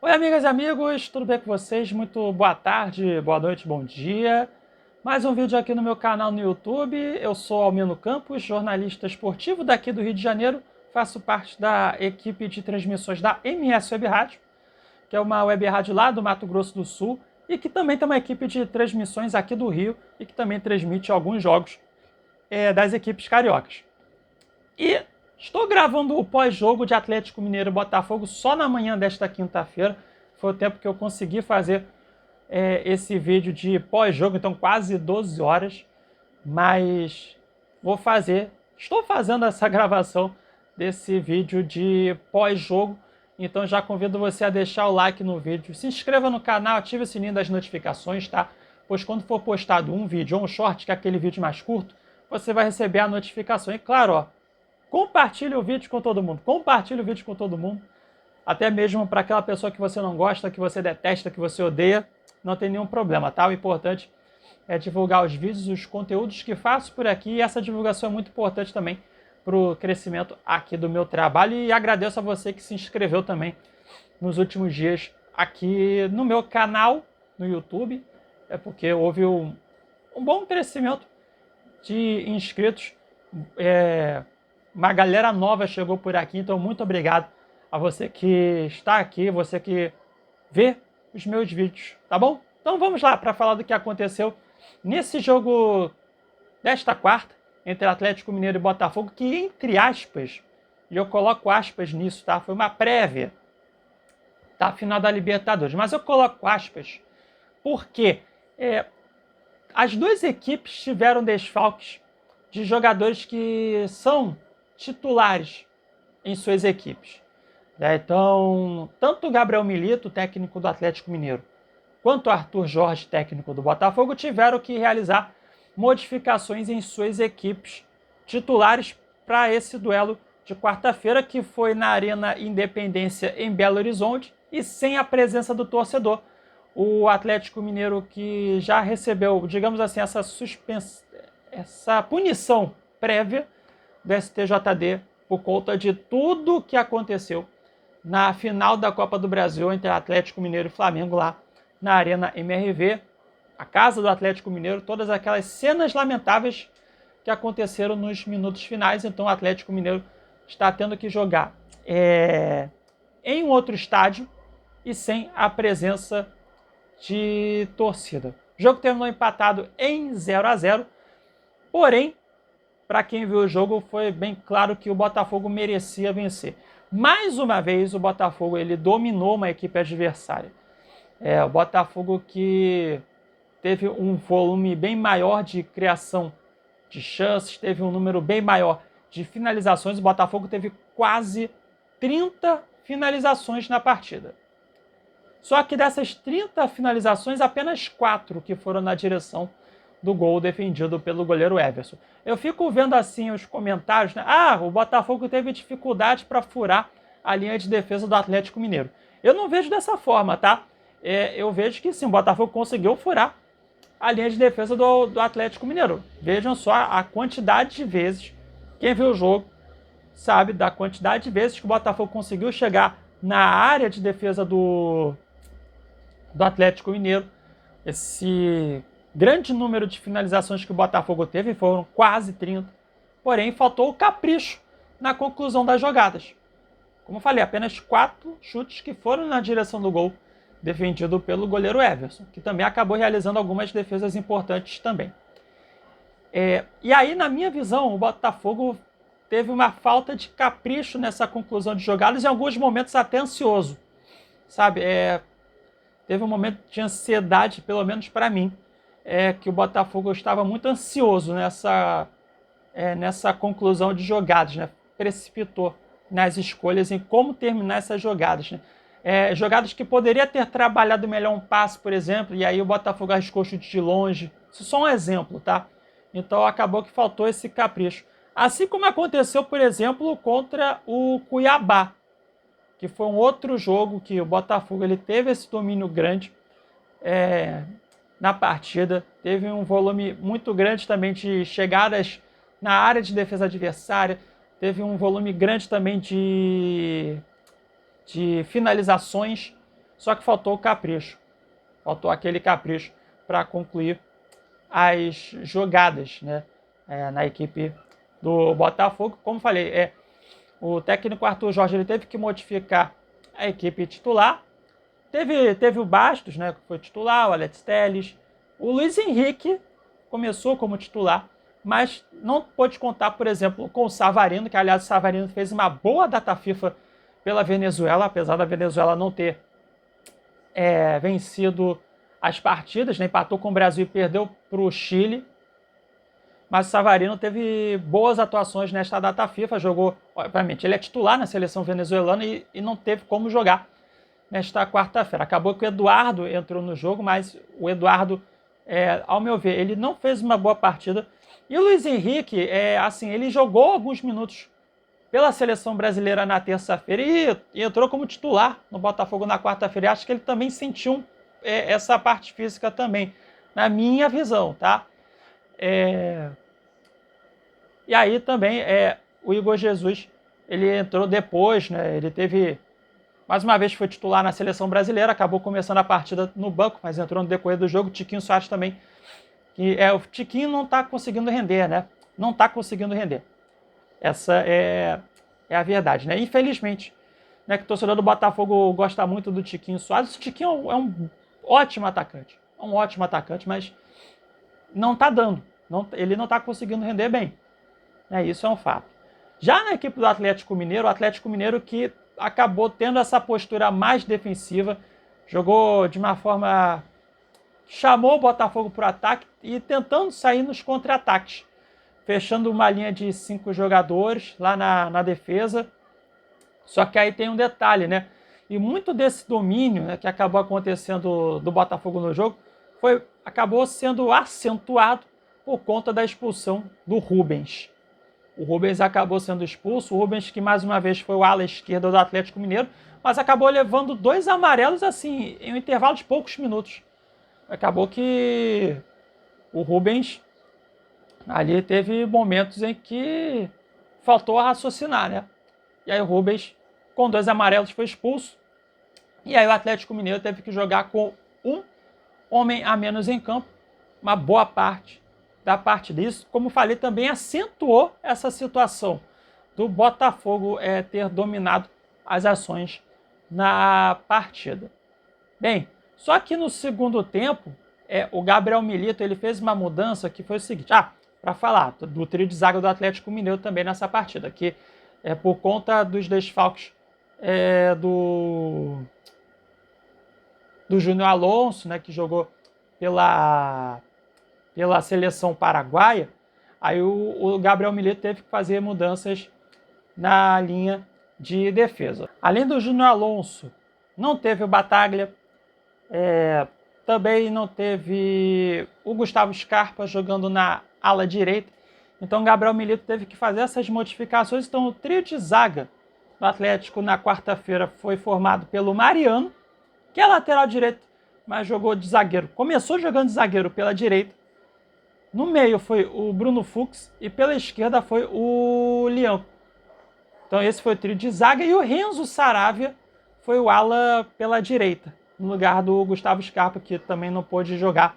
Oi, amigas e amigos, tudo bem com vocês? Muito boa tarde, boa noite, bom dia. Mais um vídeo aqui no meu canal no YouTube. Eu sou Almino Campos, jornalista esportivo daqui do Rio de Janeiro. Faço parte da equipe de transmissões da MS Web Rádio, que é uma web rádio lá do Mato Grosso do Sul e que também tem uma equipe de transmissões aqui do Rio e que também transmite alguns jogos das equipes cariocas. E estou gravando o pós-jogo de Atlético Mineiro e Botafogo só na manhã desta quinta-feira. Foi o tempo que eu consegui fazer esse vídeo de pós-jogo, então quase 12 horas. Mas estou fazendo essa gravação desse vídeo de pós-jogo. Então já convido você a deixar o like no vídeo, se inscreva no canal, ative o sininho das notificações, tá? Pois quando for postado um vídeo ou um short, que é aquele vídeo mais curto, você vai receber a notificação. E claro, ó, compartilhe o vídeo com todo mundo. Compartilhe o vídeo com todo mundo. Até mesmo para aquela pessoa que você não gosta, que você detesta, que você odeia. Não tem nenhum problema, tá? O importante é divulgar os vídeos, os conteúdos que faço por aqui. E essa divulgação é muito importante também para o crescimento aqui do meu trabalho. E agradeço a você que se inscreveu também nos últimos dias aqui no meu canal no YouTube. É porque houve um bom crescimento de inscritos. Uma galera nova chegou por aqui, então muito obrigado a você que está aqui, você que vê os meus vídeos, tá bom? Então vamos lá para falar do que aconteceu nesse jogo desta quarta entre Atlético Mineiro e Botafogo, que entre aspas, e eu coloco aspas nisso, tá? Foi uma prévia da final da Libertadores, mas eu coloco aspas porque as duas equipes tiveram desfalques de jogadores que são titulares em suas equipes. Então, tanto o Gabriel Milito, técnico do Atlético Mineiro, quanto o Arthur Jorge, técnico do Botafogo, tiveram que realizar modificações em suas equipes titulares para esse duelo de quarta-feira, que foi na Arena Independência em Belo Horizonte e sem a presença do torcedor. O Atlético Mineiro, que já recebeu, digamos assim, essa punição prévia do STJD por conta de tudo que aconteceu na final da Copa do Brasil entre Atlético Mineiro e Flamengo lá na Arena MRV, a casa do Atlético Mineiro, todas aquelas cenas lamentáveis que aconteceram nos minutos finais. Então o Atlético Mineiro está tendo que jogar em um outro estádio e sem a presença de torcida. O jogo terminou empatado em 0-0, porém, para quem viu o jogo, foi bem claro que o Botafogo merecia vencer. Mais uma vez, o Botafogo ele dominou uma equipe adversária. O Botafogo que teve um volume bem maior de criação de chances, teve um número bem maior de finalizações. O Botafogo teve quase 30 finalizações na partida. Só que dessas 30 finalizações, apenas 4 que foram na direção do gol defendido pelo goleiro Everson. Eu fico vendo assim os comentários, né? O Botafogo teve dificuldade para furar a linha de defesa do Atlético Mineiro. Eu não vejo dessa forma, tá? Eu vejo que sim, o Botafogo conseguiu furar a linha de defesa do Atlético Mineiro. Vejam só a quantidade de vezes, quem viu o jogo sabe da quantidade de vezes que o Botafogo conseguiu chegar na área de defesa do Atlético Mineiro. Esse grande número de finalizações que o Botafogo teve, foram quase 30, porém faltou o capricho na conclusão das jogadas. Como eu falei, apenas 4 chutes que foram na direção do gol, defendido pelo goleiro Everson, que também acabou realizando algumas defesas importantes também. E aí, na minha visão, o Botafogo teve uma falta de capricho nessa conclusão de jogadas, em alguns momentos até ansioso, sabe? Teve um momento de ansiedade, pelo menos para mim, que o Botafogo estava muito ansioso nessa conclusão de jogadas, né? Precipitou nas escolhas em como terminar essas jogadas, né? Jogadas que poderia ter trabalhado melhor um passe, por exemplo, e aí o Botafogo arriscou chute de longe. Isso é só um exemplo, tá? Então acabou que faltou esse capricho. Assim como aconteceu, por exemplo, contra o Cuiabá, que foi um outro jogo que o Botafogo ele teve esse domínio grande na partida, teve um volume muito grande também de chegadas na área de defesa adversária, teve um volume grande também de finalizações, só que faltou o capricho. Faltou aquele capricho para concluir as jogadas, né, na equipe do Botafogo. Como falei, o técnico Arthur Jorge ele teve que modificar a equipe titular. Teve o Bastos, né, que foi titular, o Alex Telles. O Luiz Henrique começou como titular, mas não pôde contar, por exemplo, com o Savarino, que aliás o Savarino fez uma boa data FIFA pela Venezuela, apesar da Venezuela não ter vencido as partidas, né, empatou com o Brasil e perdeu para o Chile. Mas o Savarino teve boas atuações nesta data FIFA, jogou, obviamente, ele é titular na seleção venezuelana e não teve como jogar nesta quarta-feira. Acabou que o Eduardo entrou no jogo, mas o Eduardo, ao meu ver, ele não fez uma boa partida. E o Luiz Henrique, assim, ele jogou alguns minutos pela seleção brasileira na terça-feira e entrou como titular no Botafogo na quarta-feira. Acho que ele também sentiu essa parte física também, na minha visão, tá? E aí também o Igor Jesus, ele entrou depois, né? Ele teve, mais uma vez foi titular na seleção brasileira, acabou começando a partida no banco, mas entrou no decorrer do jogo. Tiquinho Soares também, o Tiquinho não está conseguindo render, né? Não está conseguindo render. Essa é a verdade, né? Infelizmente, né, que o torcedor do Botafogo gosta muito do Tiquinho Soares. O Tiquinho é um ótimo atacante, mas não está dando. Ele não está conseguindo render bem. Isso é um fato. Já na equipe do Atlético Mineiro, o Atlético Mineiro que acabou tendo essa postura mais defensiva, jogou de uma forma, chamou o Botafogo para o ataque e tentando sair nos contra-ataques, fechando uma linha de 5 jogadores lá na defesa. Só que aí tem um detalhe, né? E muito desse domínio, né, que acabou acontecendo do Botafogo no jogo acabou sendo acentuado por conta da expulsão do Rubens. O Rubens acabou sendo expulso, o Rubens que mais uma vez foi o ala esquerda do Atlético Mineiro, mas acabou levando 2 amarelos assim, em um intervalo de poucos minutos. Acabou que o Rubens ali teve momentos em que faltou raciocinar, né? E aí o Rubens, com 2 amarelos, foi expulso. E aí o Atlético Mineiro teve que jogar com um homem a menos em campo, uma boa parte da partida. Isso, como falei, também acentuou essa situação do Botafogo ter dominado as ações na partida. Bem, só que no segundo tempo, o Gabriel Milito ele fez uma mudança que foi o seguinte, para falar do trio de zaga do Atlético Mineiro também nessa partida, que por conta dos desfalques do Júnior Alonso, né, que jogou pela seleção paraguaia, aí o Gabriel Milito teve que fazer mudanças na linha de defesa. Além do Júnior Alonso, não teve o Bataglia, também não teve o Gustavo Scarpa jogando na ala direita, então o Gabriel Milito teve que fazer essas modificações. Então o trio de zaga do Atlético na quarta-feira foi formado pelo Mariano, que é lateral direito, mas jogou de zagueiro. Começou jogando de zagueiro pela direita. No meio foi o Bruno Fux e pela esquerda foi o Leão. Então esse foi o trio de zaga e o Renzo Saravia foi o ala pela direita, no lugar do Gustavo Scarpa, que também não pôde jogar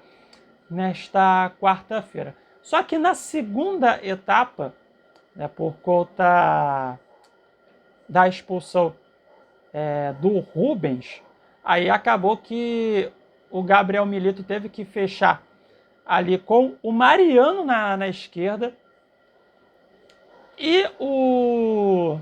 nesta quarta-feira. Só que na segunda etapa, né, por conta da expulsão do Rubens, aí acabou que o Gabriel Milito teve que fechar ali com o Mariano na esquerda e o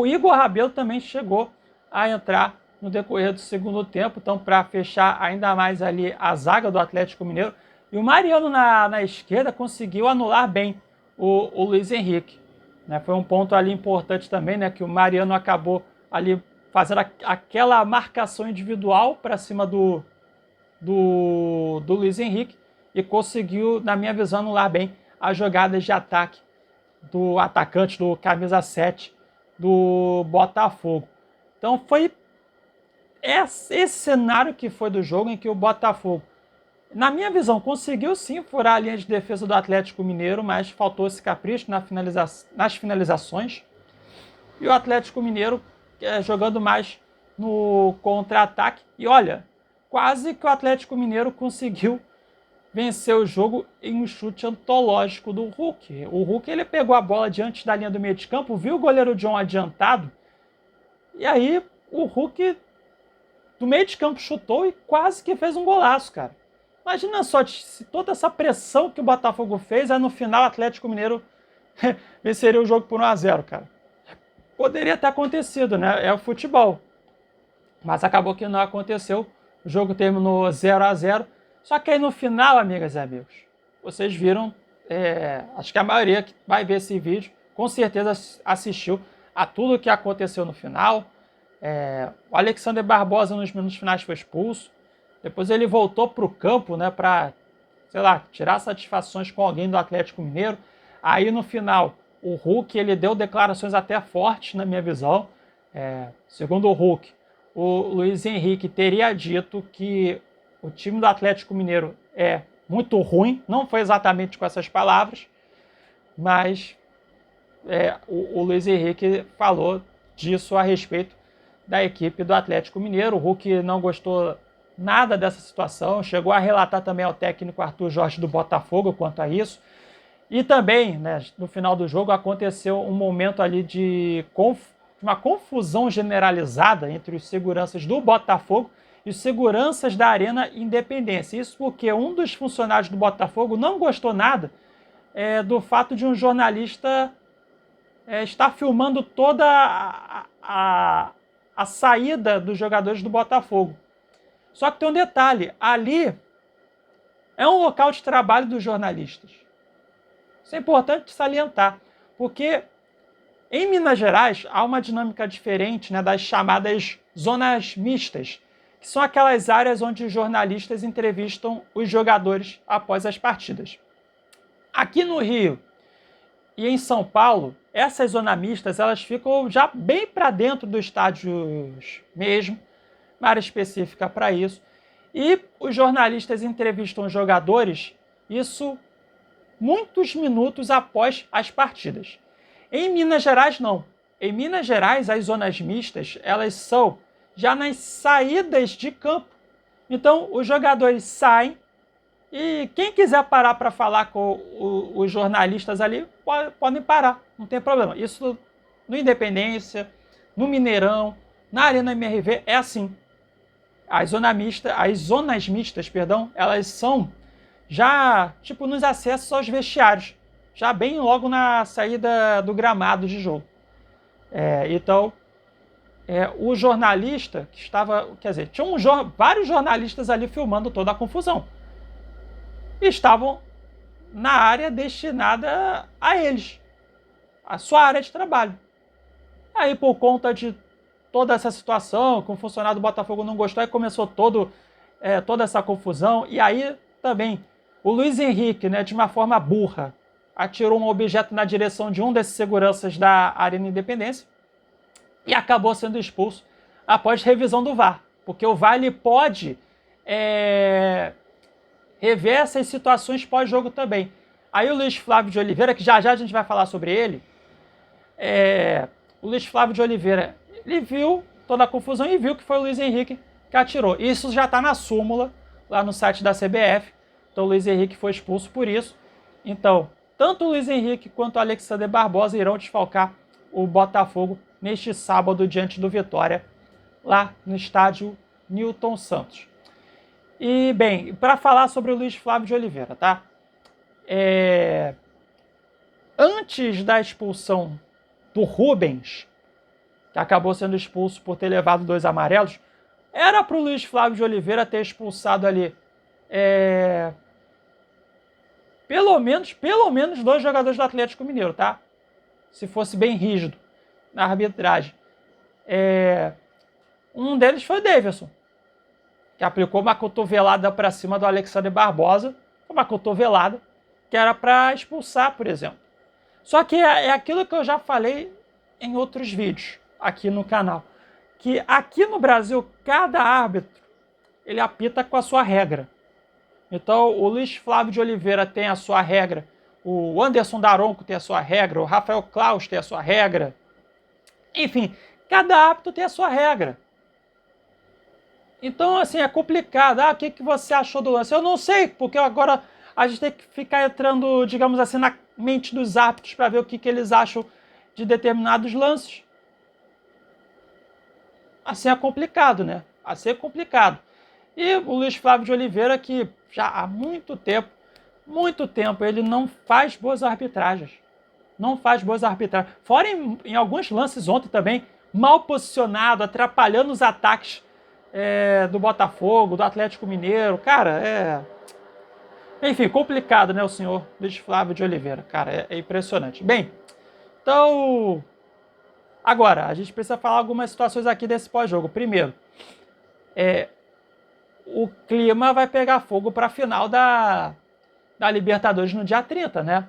Igor Rabelo também chegou a entrar no decorrer do segundo tempo, então para fechar ainda mais ali a zaga do Atlético Mineiro. E o Mariano na esquerda conseguiu anular bem o Luiz Henrique. Né? Foi um ponto ali importante também, né, que o Mariano acabou ali fazendo aquela marcação individual para cima do Luiz Henrique e conseguiu, na minha visão, anular bem as jogadas de ataque do atacante, do camisa 7 do Botafogo. Então foi esse cenário que foi do jogo em que o Botafogo, na minha visão, conseguiu sim furar a linha de defesa do Atlético Mineiro, mas faltou esse capricho nas finalizações. E o Atlético Mineiro jogando mais no contra-ataque. E olha, quase que o Atlético Mineiro conseguiu vencer o jogo em um chute antológico do Hulk. O Hulk ele pegou a bola diante da linha do meio de campo, viu o goleiro John adiantado, e aí o Hulk do meio de campo chutou e quase que fez um golaço, cara. Imagina só, se toda essa pressão que o Botafogo fez, aí no final o Atlético Mineiro venceria o jogo por 1-0, cara. Poderia ter acontecido, né? É o futebol. Mas acabou que não aconteceu. O jogo terminou 0-0. Só que aí no final, amigas e amigos, vocês viram, acho que a maioria que vai ver esse vídeo, com certeza assistiu a tudo o que aconteceu no final. O Alexander Barbosa nos minutos finais foi expulso. Depois ele voltou para o campo, né, para, sei lá, tirar satisfações com alguém do Atlético Mineiro. Aí no final, o Hulk ele deu declarações até fortes, na minha visão. Segundo o Hulk, o Luiz Henrique teria dito que o time do Atlético Mineiro é muito ruim. Não foi exatamente com essas palavras, mas o Luiz Henrique falou disso a respeito da equipe do Atlético Mineiro. O Hulk não gostou nada dessa situação, chegou a relatar também ao técnico Arthur Jorge do Botafogo quanto a isso. E também, né, no final do jogo, aconteceu um momento ali de uma confusão generalizada entre os seguranças do Botafogo e os seguranças da Arena Independência. Isso porque um dos funcionários do Botafogo não gostou nada do fato de um jornalista estar filmando toda a saída dos jogadores do Botafogo. Só que tem um detalhe, ali é um local de trabalho dos jornalistas. Isso é importante salientar, porque em Minas Gerais há uma dinâmica diferente, né, das chamadas zonas mistas, que são aquelas áreas onde os jornalistas entrevistam os jogadores após as partidas. Aqui no Rio e em São Paulo, essas zonas mistas elas ficam já bem para dentro dos estádios mesmo, uma área específica para isso. E os jornalistas entrevistam os jogadores, isso muitos minutos após as partidas. Em Minas Gerais, não. Em Minas Gerais, as zonas mistas, elas são já nas saídas de campo. Então, os jogadores saem e quem quiser parar para falar com os jornalistas ali, podem parar, não tem problema. Isso no Independência, no Mineirão, na Arena MRV, é assim. As zonas mistas, elas são já, tipo, nos acessos aos vestiários, já bem logo na saída do gramado de jogo. Então, o jornalista que estava, quer dizer, tinham vários jornalistas ali filmando toda a confusão. E estavam na área destinada a eles, a sua área de trabalho. Aí, por conta de toda essa situação, que o funcionário do Botafogo não gostou, aí começou toda essa confusão. E aí também o Luiz Henrique, né, de uma forma burra, atirou um objeto na direção de um desses seguranças da Arena Independência e acabou sendo expulso após revisão do VAR. Porque o VAR ele pode rever essas situações pós-jogo também. Aí o Luiz Flávio de Oliveira, que já a gente vai falar sobre ele, o Luiz Flávio de Oliveira, ele viu toda a confusão e viu que foi o Luiz Henrique que atirou. Isso já está na súmula, lá no site da CBF. Então o Luiz Henrique foi expulso por isso. Então, tanto o Luiz Henrique quanto o Alexander Barbosa irão desfalcar o Botafogo neste sábado diante do Vitória, lá no estádio Newton Santos. E, bem, para falar sobre o Luiz Flávio de Oliveira, tá? Antes da expulsão do Rubens, que acabou sendo expulso por ter levado 2 amarelos, era para o Luiz Flávio de Oliveira ter expulsado ali pelo menos 2 jogadores do Atlético Mineiro, tá? Se fosse bem rígido na arbitragem. Um deles foi o Davidson, que aplicou uma cotovelada para cima do Alexander Barbosa, uma cotovelada que era para expulsar, por exemplo. Só que é aquilo que eu já falei em outros vídeos aqui no canal, que aqui no Brasil, cada árbitro, ele apita com a sua regra. Então, o Luiz Flávio de Oliveira tem a sua regra, o Anderson Daronco tem a sua regra, o Rafael Claus tem a sua regra. Enfim, cada árbitro tem a sua regra. Então, assim, é complicado. O que você achou do lance? Eu não sei, porque agora a gente tem que ficar entrando, digamos assim, na mente dos árbitros para ver o que eles acham de determinados lances. Assim é complicado, né? Assim é complicado. E o Luiz Flávio de Oliveira, que já há muito tempo, ele não faz boas arbitragens. Não faz boas arbitragens. Fora em alguns lances ontem também, mal posicionado, atrapalhando os ataques do Botafogo, do Atlético Mineiro. Cara, enfim, complicado, né, o senhor Luiz Flávio de Oliveira. Cara, é impressionante. Bem, então, agora, a gente precisa falar algumas situações aqui desse pós-jogo. Primeiro, o clima vai pegar fogo para a final da Libertadores no dia 30, né?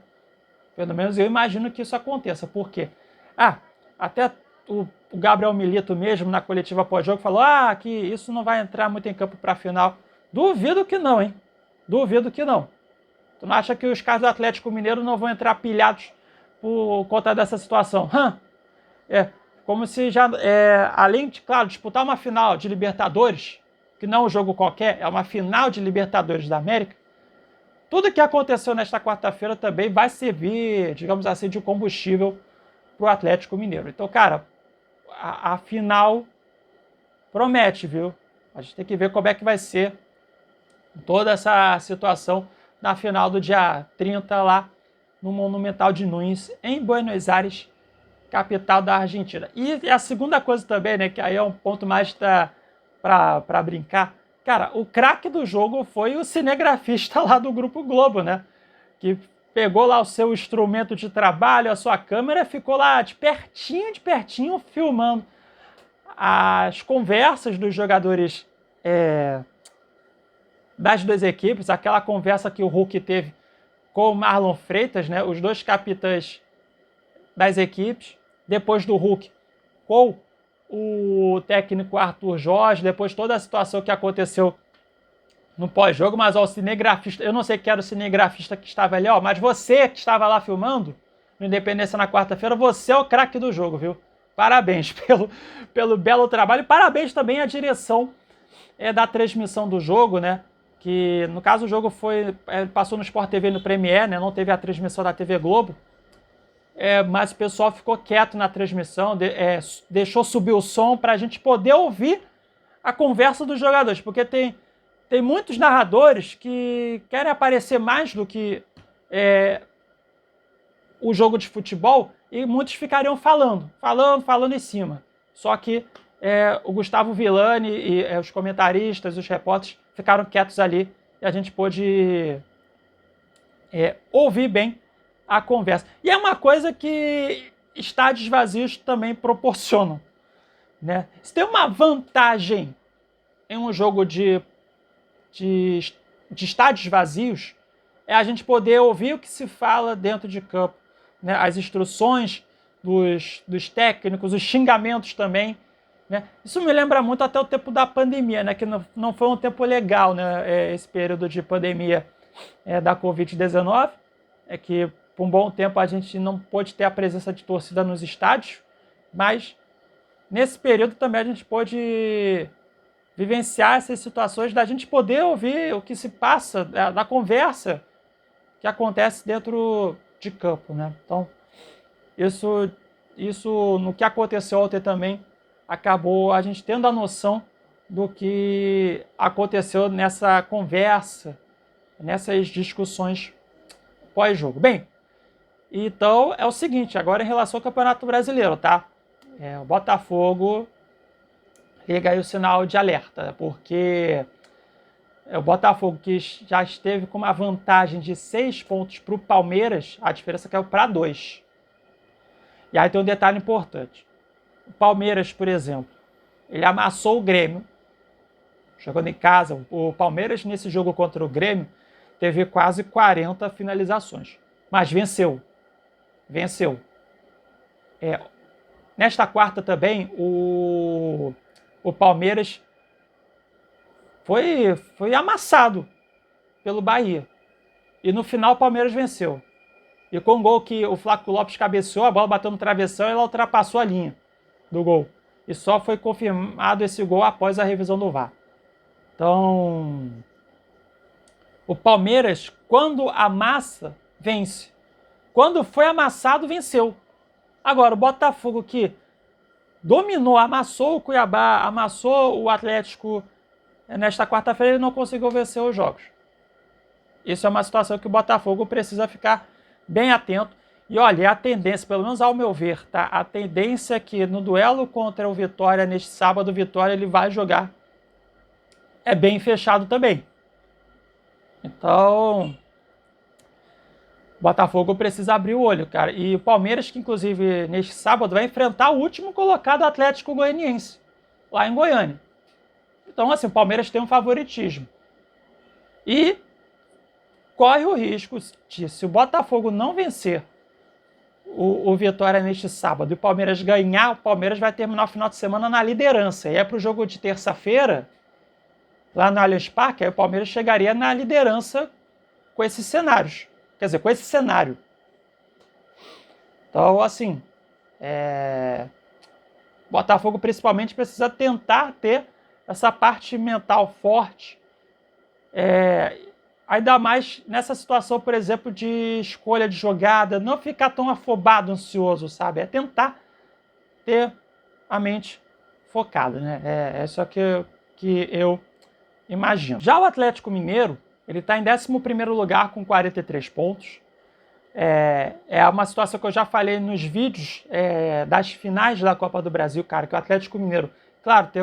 Pelo menos eu imagino que isso aconteça. Por quê? Até o Gabriel Milito mesmo, na coletiva pós-jogo, falou que isso não vai entrar muito em campo para a final. Duvido que não, hein? Duvido que não. Tu não acha que os caras do Atlético Mineiro não vão entrar pilhados por conta dessa situação? Como se já, além de, claro, disputar uma final de Libertadores, que não é um jogo qualquer, é uma final de Libertadores da América, tudo que aconteceu nesta quarta-feira também vai servir, digamos assim, de combustível para o Atlético Mineiro. Então, cara, a final promete, viu? A gente tem que ver como é que vai ser toda essa situação na final do dia 30 lá no Monumental de Nunes, em Buenos Aires, capital da Argentina. E a segunda coisa também, né, que aí é um ponto mais para brincar, cara, o craque do jogo foi o cinegrafista lá do Grupo Globo, né, que pegou lá o seu instrumento de trabalho, a sua câmera, ficou lá de pertinho, filmando as conversas dos jogadores das duas equipes, aquela conversa que o Hulk teve com o Marlon Freitas, né, os dois capitães das equipes, depois do Hulk com o técnico Arthur Jorge, depois toda a situação que aconteceu no pós-jogo, mas o cinegrafista, eu não sei quem era o cinegrafista que estava ali, mas você que estava lá filmando no Independência na quarta-feira, você é o craque do jogo, viu? Parabéns pelo belo trabalho e parabéns também à direção da transmissão do jogo, né? Que no caso o jogo passou no Sport TV no Premiere, né? Não teve a transmissão da TV Globo. Mas o pessoal ficou quieto na transmissão, deixou subir o som para a gente poder ouvir a conversa dos jogadores, porque tem muitos narradores que querem aparecer mais do que o jogo de futebol e muitos ficariam falando em cima. Só que o Gustavo Villani e os comentaristas, os repórteres ficaram quietos ali e a gente pôde ouvir bem a conversa. E é uma coisa que estádios vazios também proporcionam, né? Se tem uma vantagem em um jogo de estádios vazios, é a gente poder ouvir o que se fala dentro de campo, né? As instruções dos técnicos, os xingamentos também, né? Isso me lembra muito até o tempo da pandemia, né? Que não foi um tempo legal, né? Esse período de pandemia da Covid-19, que por um bom tempo a gente não pôde ter a presença de torcida nos estádios, mas nesse período também a gente pôde vivenciar essas situações da gente poder ouvir o que se passa, da conversa que acontece dentro de campo, né? Então, isso no que aconteceu ontem também, acabou a gente tendo a noção do que aconteceu nessa conversa, nessas discussões pós-jogo. Bem, então é o seguinte, agora em relação ao Campeonato Brasileiro, tá? O Botafogo liga aí o sinal de alerta, porque o Botafogo, que já esteve com uma vantagem de 6 pontos para o Palmeiras, a diferença caiu para 2. E aí tem um detalhe importante. O Palmeiras, por exemplo, ele amassou o Grêmio, jogando em casa. O Palmeiras, nesse jogo contra o Grêmio, teve quase 40 finalizações, mas venceu. Nesta quarta também, o Palmeiras foi amassado pelo Bahia. E no final o Palmeiras venceu. E com o gol que o Flaco Lopes cabeceou, a bola bateu no travessão e ela ultrapassou a linha do gol. E só foi confirmado esse gol após a revisão do VAR. Então, o Palmeiras, quando amassa, vence. Quando foi amassado, venceu. Agora, o Botafogo que dominou, amassou o Cuiabá, amassou o Atlético nesta quarta-feira, ele não conseguiu vencer os jogos. Isso é uma situação que o Botafogo precisa ficar bem atento. E olha, a tendência, pelo menos ao meu ver, tá? A tendência é que no duelo contra o Vitória, neste sábado, o Vitória ele vai jogar bem fechado também. Então, o Botafogo precisa abrir o olho, cara. E o Palmeiras, que inclusive neste sábado vai enfrentar o último colocado Atlético Goianiense, lá em Goiânia. Então, assim, o Palmeiras tem um favoritismo. E corre o risco de, se o Botafogo não vencer o Vitória neste sábado e o Palmeiras ganhar, o Palmeiras vai terminar o final de semana na liderança. E é para o jogo de terça-feira, lá no Allianz Parque, aí o Palmeiras chegaria na liderança com esses cenários. Quer dizer, com esse cenário. Então, assim, o Botafogo principalmente precisa tentar ter essa parte mental forte, ainda mais nessa situação, por exemplo, de escolha de jogada, não ficar tão afobado, ansioso, sabe? É tentar ter a mente focada, né? É isso que eu imagino. Já o Atlético Mineiro, ele está em 11º lugar com 43 pontos. É uma situação que eu já falei nos vídeos das finais da Copa do Brasil, cara, que o Atlético Mineiro, claro, tem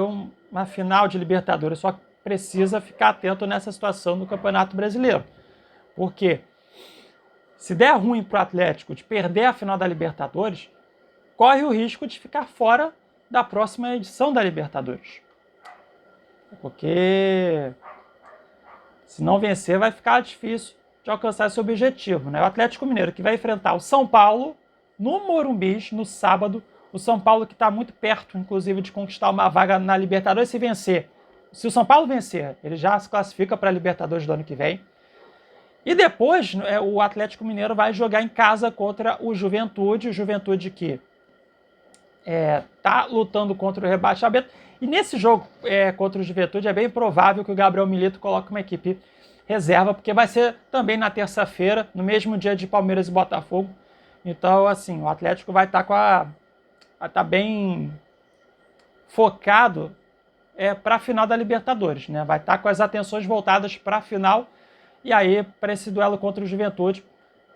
uma final de Libertadores, só que precisa ficar atento nessa situação do Campeonato Brasileiro. Porque se der ruim para o Atlético de perder a final da Libertadores, corre o risco de ficar fora da próxima edição da Libertadores. Porque se não vencer, vai ficar difícil de alcançar esse objetivo, né? O Atlético Mineiro que vai enfrentar o São Paulo no Morumbi no sábado. O São Paulo que está muito perto, inclusive, de conquistar uma vaga na Libertadores se vencer. Se o São Paulo vencer, ele já se classifica para a Libertadores do ano que vem. E depois o Atlético Mineiro vai jogar em casa contra o Juventude. O Juventude que está lutando contra o rebaixamento. E nesse jogo contra o Juventude é bem provável que o Gabriel Milito coloque uma equipe reserva, porque vai ser também na terça-feira, no mesmo dia de Palmeiras e Botafogo. Então, assim, o Atlético vai estar bem focado para a final da Libertadores, né? Vai estar com as atenções voltadas para a final. E aí, para esse duelo contra o Juventude,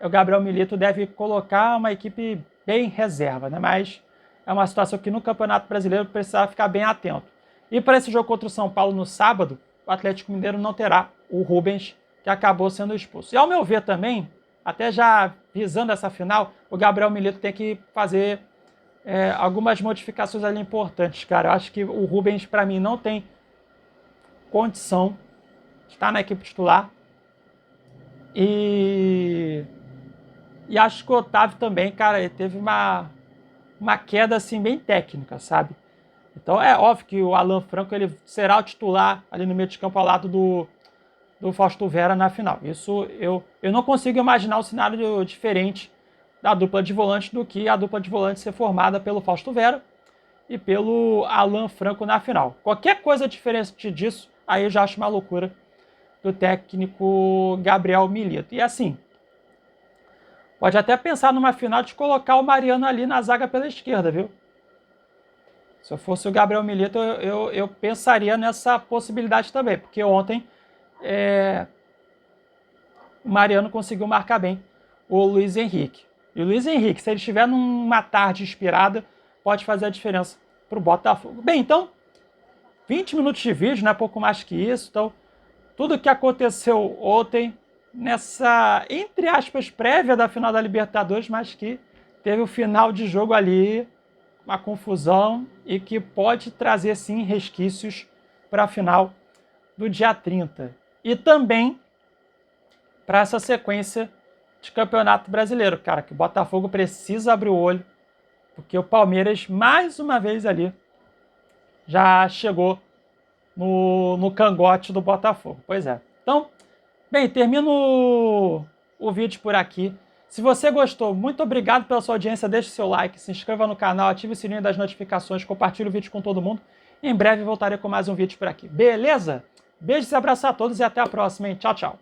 o Gabriel Milito deve colocar uma equipe bem reserva, né? Mas é uma situação que no Campeonato Brasileiro precisava ficar bem atento. E para esse jogo contra o São Paulo no sábado, o Atlético Mineiro não terá o Rubens, que acabou sendo expulso. E ao meu ver também, até já visando essa final, o Gabriel Milito tem que fazer algumas modificações ali importantes, cara. Eu acho que o Rubens, para mim, não tem condição de estar na equipe titular. E acho que o Otávio também, cara, ele teve uma queda assim bem técnica, sabe? Então é óbvio que o Alan Franco ele será o titular ali no meio de campo ao lado do Fausto Vera na final. Isso eu não consigo imaginar um cenário diferente da dupla de volante do que a dupla de volante ser formada pelo Fausto Vera e pelo Alan Franco na final. Qualquer coisa diferente disso, aí eu já acho uma loucura do técnico Gabriel Milito. E assim, pode até pensar numa final de colocar o Mariano ali na zaga pela esquerda, viu? Se eu fosse o Gabriel Milito, eu pensaria nessa possibilidade também, porque ontem o Mariano conseguiu marcar bem o Luiz Henrique. E o Luiz Henrique, se ele estiver numa tarde inspirada, pode fazer a diferença para o Botafogo. Bem, então, 20 minutos de vídeo, não é pouco mais que isso. Então, tudo o que aconteceu ontem, nessa, entre aspas, prévia da final da Libertadores, mas que teve o final de jogo ali, uma confusão e que pode trazer, sim, resquícios para a final do dia 30. E também para essa sequência de Campeonato Brasileiro, cara, que o Botafogo precisa abrir o olho, porque o Palmeiras, mais uma vez ali, já chegou no cangote do Botafogo. Pois é. Então, bem, termino o vídeo por aqui. Se você gostou, muito obrigado pela sua audiência, deixe seu like, se inscreva no canal, ative o sininho das notificações, compartilhe o vídeo com todo mundo. Em breve voltarei com mais um vídeo por aqui. Beleza? Beijos e abraços a todos e até a próxima, hein? Tchau, tchau.